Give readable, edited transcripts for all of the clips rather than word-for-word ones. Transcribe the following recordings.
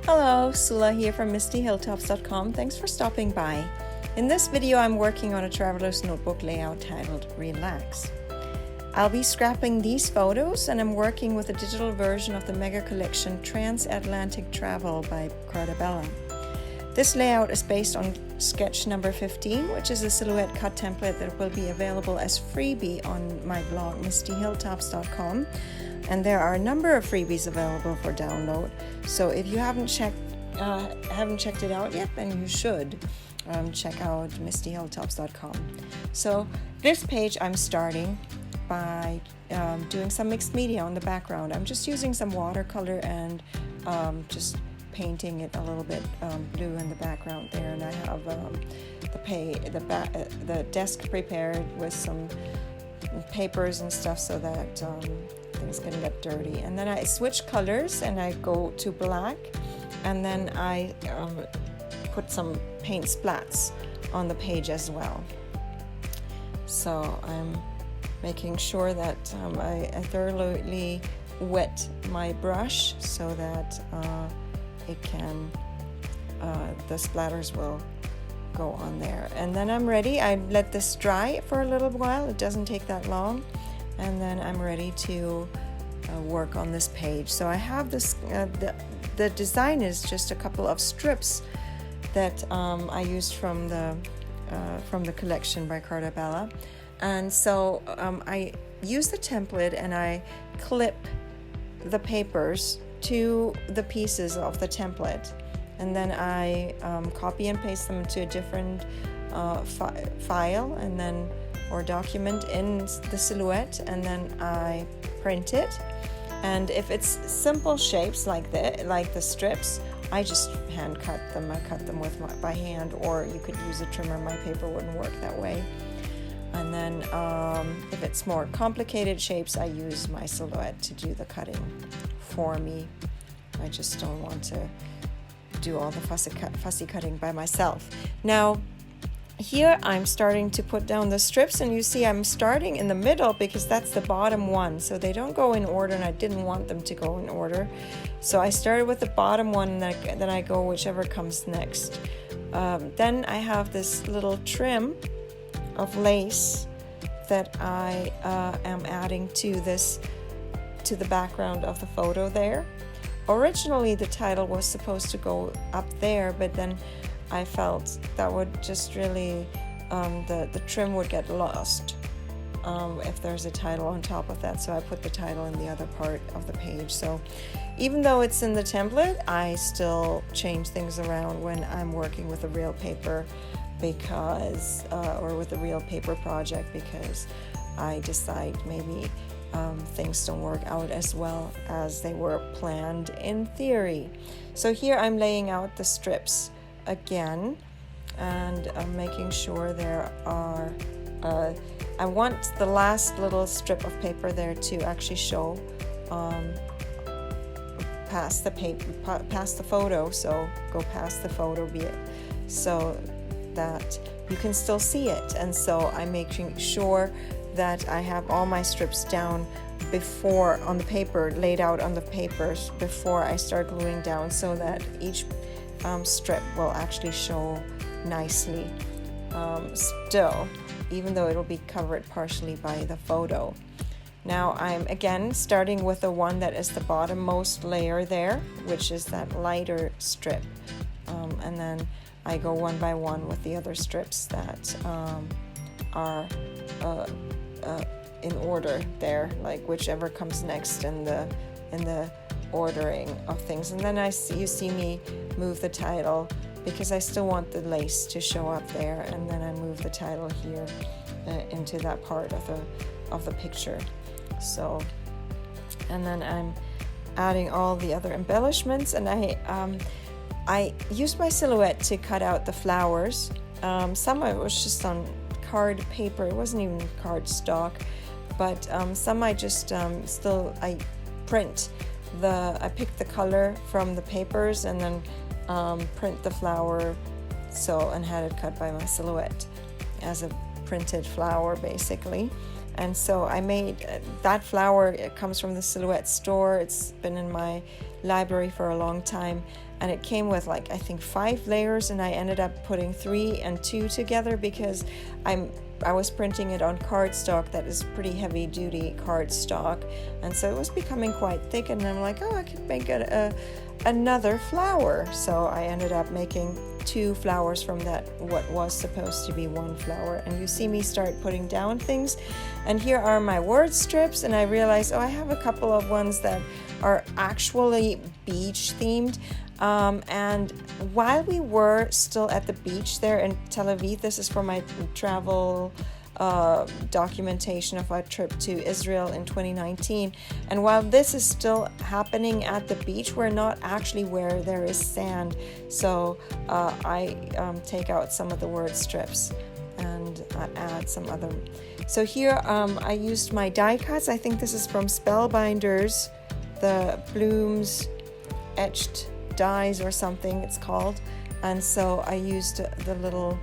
Hello, Sula here from MistyHilltops.com. Thanks for stopping by. In this video, I'm working on a traveler's notebook layout titled Relax. I'll be scrapping these photos, and I'm working with a digital version of the mega collection Transatlantic Travel by Carta. This layout is based on sketch number 15, which is a silhouette cut template that will be available as freebie on my blog MistyHilltops.com. And there are a number of freebies available for download. So if you haven't checked it out yet, then you should check out MistyHilltops.com. So this page I'm starting by doing some mixed media on the background. I'm just using some watercolor and just painting it a little bit blue in the background there. And I have the desk prepared with some papers and stuff so that things can get dirty. And then I switch colors and I go to black, and then I put some paint splats on the page as well. So I'm making sure that I thoroughly wet my brush so that the splatters will go on there. And then I'm ready. I let this dry for a little while. It doesn't take that long. And then I'm ready to work on this page. So I have this, the design is just a couple of strips that I used from the collection by Carta. And so I use the template and I clip the papers to the pieces of the template. And then I copy and paste them to a different file and then or document in the silhouette, and then I print it. And if it's simple shapes like the strips, I just hand cut them. I cut them by hand, or you could use a trimmer. My paper wouldn't work that way. And then if it's more complicated shapes, I use my silhouette to do the cutting for me. I just don't want to do all the fussy cutting by myself. Now, here I'm starting to put down the strips, and you see I'm starting in the middle because that's the bottom one, so they don't go in order, and I didn't want them to go in order. So I started with the bottom one, and then I go whichever comes next. Then I have this little trim of lace that I am adding to the background of the photo there. Originally the title was supposed to go up there, but then I felt that would just really, the trim would get lost if there's a title on top of that. So I put the title in the other part of the page. So even though it's in the template, I still change things around when I'm working with a real paper or with a real paper project, because I decide maybe things don't work out as well as they were planned in theory. So here I'm laying out the strips again, and I'm making sure there are I want the last little strip of paper there to actually show past the photo, so go past the photo so that you can still see it. And so I'm making sure that I have all my strips down before on the paper, laid out on the papers before I start gluing down, so that each strip will actually show nicely still, even though it'll be covered partially by the photo. Now I'm again starting with the one that is the bottommost layer there, which is that lighter strip, and then I go one by one with the other strips that are in order there, like whichever comes next in the ordering of things. And then you see me move the title because I still want the lace to show up there, and then I move the title here into that part of the picture. So, and then I'm adding all the other embellishments, and I used my silhouette to cut out the flowers. Some of it was just on card paper, it wasn't even card stock, but some I just I print I pick the color from the papers and then print the flower, and had it cut by my silhouette as a printed flower basically. And so I made that flower. It comes from the Silhouette store. It's been in my library for a long time, and it came with like I think 5 layers, and I ended up putting 3 and 2 together because I was printing it on cardstock that is pretty heavy duty cardstock, and so it was becoming quite thick, and I'm like, oh, I could make another flower. So I ended up making 2 flowers from that, what was supposed to be 1 flower. And you see me start putting down things, and here are my word strips, and I realized, oh, I have a couple of ones that are actually beach themed. And while we were still at the beach there in Tel Aviv, this is for my travel documentation of our trip to Israel in 2019. And while this is still happening at the beach, we're not actually where there is sand. So I take out some of the word strips and add some other. So here I used my die cuts. I think this is from Spellbinders, the Blooms etched dies or something it's called, and so I used the little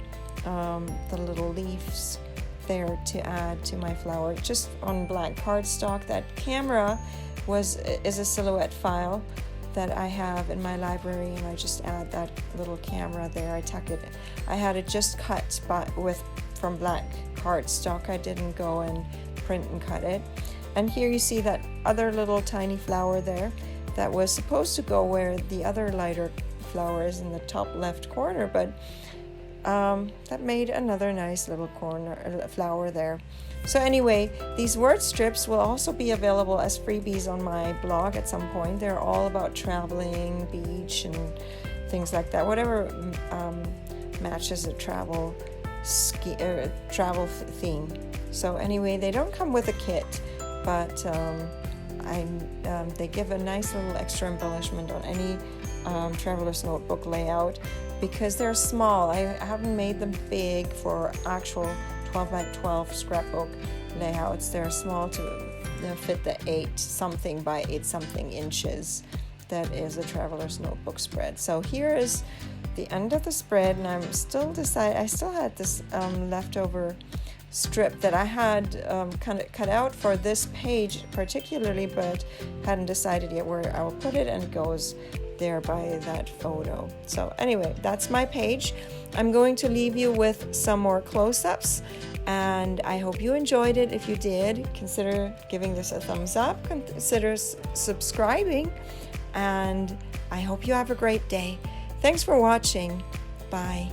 leaves there to add to my flower just on black cardstock. That camera is a Silhouette file that I have in my library, and I just add that little camera there. I tuck it. I had it just cut from black cardstock. I didn't go and print and cut it. And here you see that other little tiny flower there that was supposed to go where the other lighter flower is in the top left corner, but that made another nice little flower there. So anyway, these word strips will also be available as freebies on my blog at some point. They're all about traveling, beach, and things like that, whatever matches a travel theme. So anyway, they don't come with a kit, but they give a nice little extra embellishment on any traveler's notebook layout because they're small. I haven't made them big for actual 12 by 12 scrapbook layouts. They're small to fit the 8 something by 8 something inches that is a traveler's notebook spread. So here is the end of the spread, and I still had this leftover strip that I had kind of cut out for this page particularly, but hadn't decided yet where I will put it, and it goes there by that photo. So anyway, that's my page. I'm going to leave you with some more close-ups, and I hope you enjoyed it. If you did, consider giving this a thumbs up, consider subscribing, and I hope you have a great day. Thanks for watching. Bye.